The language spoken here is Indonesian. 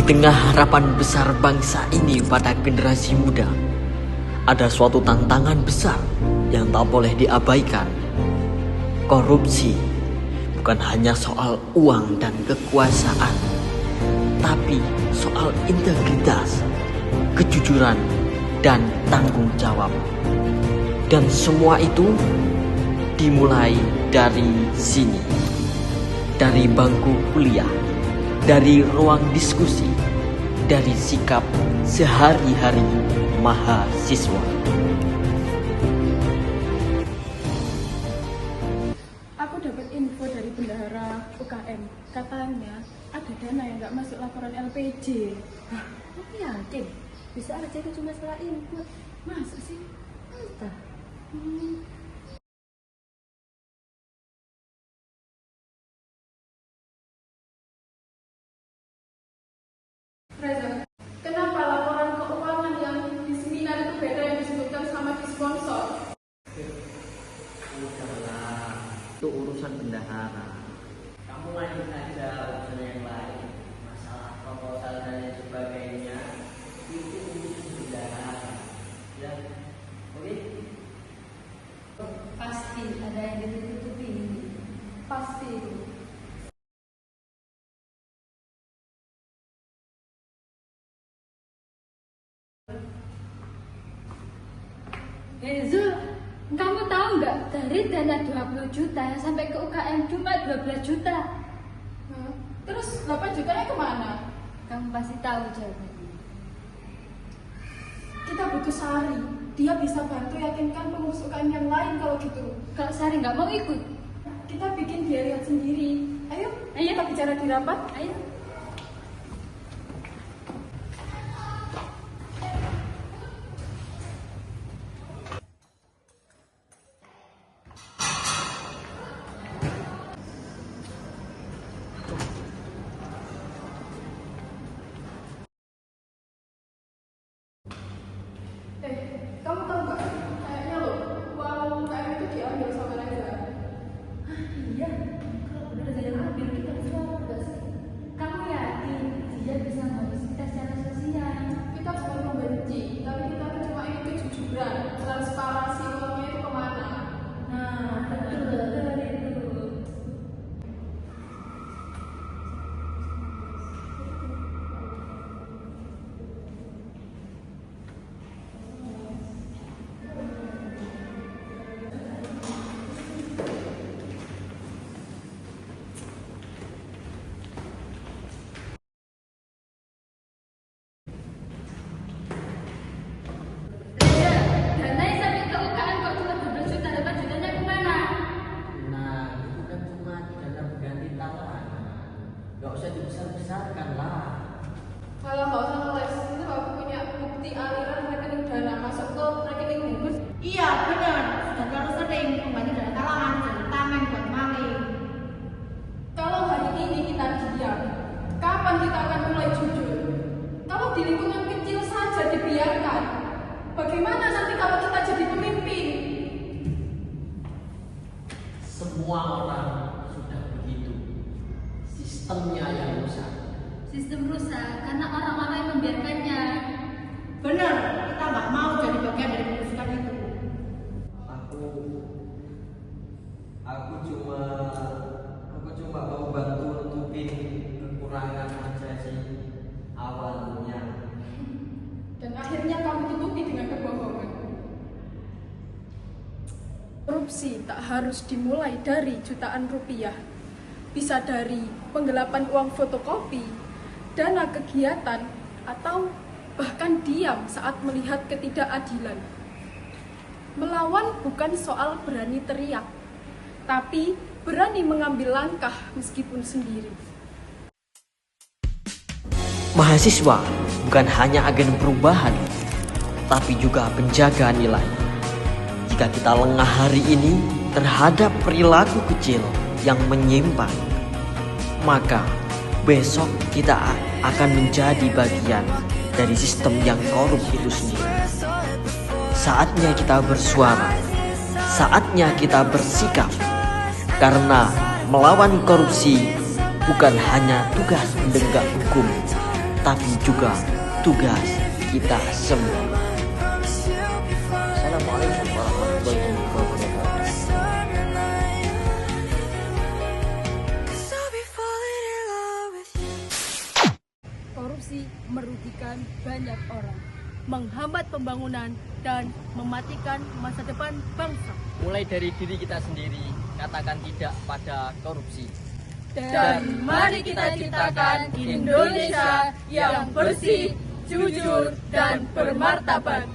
tengah harapan besar bangsa ini pada generasi muda, ada suatu tantangan besar yang tak boleh diabaikan. Korupsi bukan hanya soal uang dan kekuasaan, tapi soal integritas, kejujuran, dan tanggung jawab. Dan semua itu dimulai dari sini, dari bangku kuliah, dari ruang diskusi, dari sikap sehari-hari mahasiswa. Aku dapat info dari bendahara UKM. Katanya ada dana yang nggak masuk laporan LPJ. Aku yakin bisa aja itu cuma salah input. Masa sih? Entah. Reza, kenapa laporan keuangan yang di seminar itu beda yang disebutkan sama di sponsor? Udahlah, itu urusan bendahara. Kamu lanjut aja urusan yang lain. Masalah proposal dan lain sebagainya itu urusan bendahara. Ya, oke? Pasti ada yang ditutupi. Pasti itu. Zul, kamu tahu nggak dari dana 20 juta yang sampai ke UKM cuma 12 juta? Terus 8 jutanya kemana? Kamu pasti tahu jawabannya. Kita butuh Sari. Dia bisa bantu yakinkan pengurus UKM yang lain kalau gitu. Kalau Sari nggak mau ikut, Kita bikin dia lihat sendiri. Ayo, kita bicara di rapat. ayo. Kamu tahu nggak? Kayaknya loh, uang UKM itu diambil sama Reza. Iya, kalau benar ada yang ambil kita harus lapor nggak sih? Kamu yakin dia bisa ngurus kita secara sosial? Kita bukan membenci, tapi kita cuma ingin kejujuran, transparansi uangnya itu kemana. Nah, betul itu. Dana yang sampai ke UKM kok cuma 12 juta, 8 jutanya kemana? Nah, itu kan cuma dana pengganti tawaran. Gak usah dibesar-besarkan lah. Kalau nggak usah ngeles, itu aku punya bukti aliran rekening dana masuk ke rekening bungkus. Iya benar, sudah terlalu sering membantu dana talangan jadi tameng buat maling. Kalau hari ini kita diam, kapan kita akan mulai jujur? Kalau di lingkungan kecil saja dibiarkan, bagaimana nanti kalau kita jadi pemimpin? Semua orang sudah begitu. Sistemnya yang rusak. Sistem rusak karena orang-orang yang membiarkannya. Benar, kita nggak mau jadi bagian dari kerusakan itu. Aku cuma mau bantu nutupin kekurangan aja sih awalnya. Dan akhirnya kamu tutupi dengan kebohongan. Korupsi tak harus dimulai dari jutaan rupiah. Bisa dari penggelapan uang fotokopi, dana kegiatan, atau bahkan diam saat melihat ketidakadilan. Melawan bukan soal berani teriak, tapi berani mengambil langkah meskipun sendiri. Mahasiswa bukan hanya agen perubahan, tapi juga penjaga nilai. Jika kita lengah hari ini terhadap perilaku kecil yang menyimpang, maka besok kita akan menjadi bagian dari sistem yang korup itu sendiri. Saatnya kita bersuara, saatnya kita bersikap, karena melawan korupsi bukan hanya tugas penegak hukum, tetapi juga tugas kita semua. Assalamualaikum warahmatullahi wabarakatuh. Korupsi merugikan banyak orang, menghambat pembangunan, dan mematikan masa depan bangsa. Mulai dari diri kita sendiri, katakan tidak pada korupsi. Dan mari kita ciptakan Indonesia yang bersih, jujur, dan bermartabat.